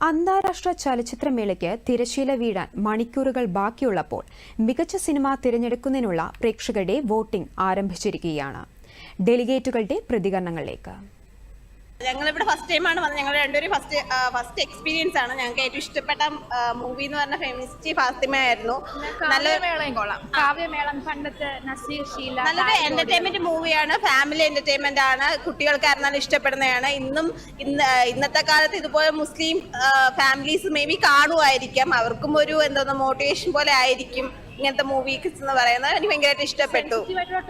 അന്താരാഷ്ട്ര ചലച്ചിത്രമേളയ്ക്ക് തിരശ്ശീല വീഴാൻ മണിക്കൂറുകൾ ബാക്കിയുള്ളപ്പോൾ മികച്ച സിനിമ തിരഞ്ഞെടുക്കുന്നതിനുള്ള പ്രേക്ഷകരുടെ വോട്ടിംഗ് ആരംഭിച്ചിരിക്കുകയാണ്. ഡെലിഗേറ്റുകളുടെ പ്രതികരണങ്ങളിലേക്ക്. ഞങ്ങളിവിടെ ഫസ്റ്റ് ടൈമാണ് വന്നത്. ഞങ്ങൾ രണ്ടുപേരും ഫസ്റ്റ് എക്സ്പീരിയൻസ് ആണ്. ഞങ്ങൾക്ക് ഏറ്റവും ഇഷ്ടപ്പെട്ട മൂവി എന്ന് പറഞ്ഞ ഫെമിനിസ്റ്റ് ഫാത്തിമ ആയിരുന്നു. നല്ലൊരു എന്റർടൈൻമെന്റ് മൂവിയാണ്. ഫാമിലി എന്റർടൈൻമെന്റ് ആണ്. കുട്ടികൾക്കായിരുന്നാലും ഇഷ്ടപ്പെടുന്നതാണ്. ഇന്നത്തെ കാലത്ത് ഇതുപോലെ മുസ്ലിം ഫാമിലീസ് മേ ബി കാണുമായിരിക്കാം. അവർക്കും ഒരു മോട്ടിവേഷൻ പോലെ ആയിരിക്കും ഇങ്ങനത്തെ മൂവീസ് എന്ന് പറയുന്നത്. എനിക്ക് ഭയങ്കരമായിട്ട് ഇഷ്ടപ്പെട്ടു.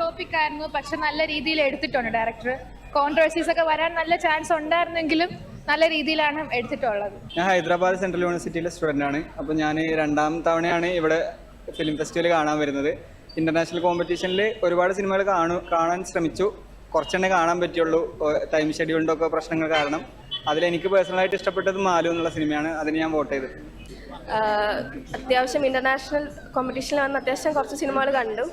ടോപ്പിക് ആയിരുന്നു, പക്ഷെ നല്ല രീതിയിൽ എടുത്തിട്ടുണ്ട് ഡയറക്ടർ. കോൺട്രവേഴ്സീസ് ഒക്കെ വരാൻ നല്ല ചാൻസ് ഉണ്ടായിരുന്നെങ്കിലും നല്ല രീതിയിലാണ് എടുത്തിട്ടുള്ളത്. ഞാൻ ഹൈദരാബാദ് സെൻട്രൽ യൂണിവേഴ്സിറ്റിയിലെ സ്റ്റുഡൻ്റ് ആണ്. അപ്പോൾ ഞാൻ രണ്ടാം തവണയാണ് ഇവിടെ ഫിലിം ഫെസ്റ്റിവൽ കാണാൻ വരുന്നത്. ഇൻ്റർനാഷണൽ കോമ്പറ്റീഷനിൽ ഒരുപാട് സിനിമകൾ കാണാൻ ശ്രമിച്ചു. കുറച്ചെണ്ണേ കാണാൻ പറ്റുള്ളൂ, ടൈം ഷെഡ്യൂളിൻ്റെ ഒക്കെ പ്രശ്നങ്ങൾ കാരണം. അതിലെനിക്ക് പേഴ്സണലായിട്ട് ഇഷ്ടപ്പെട്ടത് മാലു എന്നുള്ള സിനിമയാണ്. അതിന് ഞാൻ വോട്ട് ചെയ്തത്. അത്യാവശ്യം ഇന്റർനാഷണൽ കോമ്പറ്റീഷനിൽ വന്ന് അത്യാവശ്യം കുറച്ച് സിനിമകൾ കണ്ടു.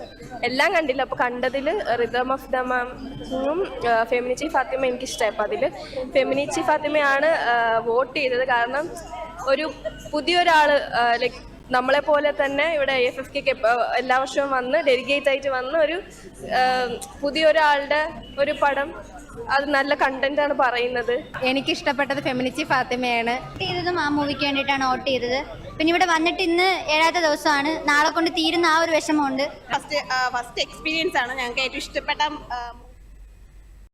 എല്ലാം കണ്ടില്ല. അപ്പോൾ കണ്ടതിൽ റിതം ഓഫ് ദ മാമും ഫെമിനിച്ചി ഫാത്തിമ എനിക്കിഷ്ടമായി. അപ്പോൾ അതിൽ ഫെമിനിച്ചി ഫാത്തിമയാണ് വോട്ട് ചെയ്തത്. കാരണം ഒരു പുതിയൊരാൾ ലൈക്ക് നമ്മളെ പോലെ തന്നെ ഇവിടെ AFFK എല്ലാ വർഷവും വന്ന് ഡെലിഗേറ്റ് ആയിട്ട് വന്ന് ഒരു പുതിയൊരാളുടെ ഒരു പടം, അത് നല്ല കണ്ടന്റ് ആണ് പറയുന്നത്. എനിക്ക് ഇഷ്ടപ്പെട്ടത് ഫെമിനിച്ചി ഫാത്തിമയാണ്. ചെയ്തതും ആ മൂവിക്ക് വേണ്ടിയിട്ടാണ് വോട്ട് ചെയ്തത്. പിന്നെ ഇവിടെ വന്നിട്ട് ഇന്ന് 7ാമത്തെ ദിവസമാണ്. നാളെ കൊണ്ട് തീരുന്ന ആ ഒരു വിഷമമുണ്ട്. ഫസ്റ്റ് എക്സ്പീരിയൻസ് ആണ്. ഞങ്ങൾക്ക് ഏറ്റവും ഇഷ്ടപ്പെട്ട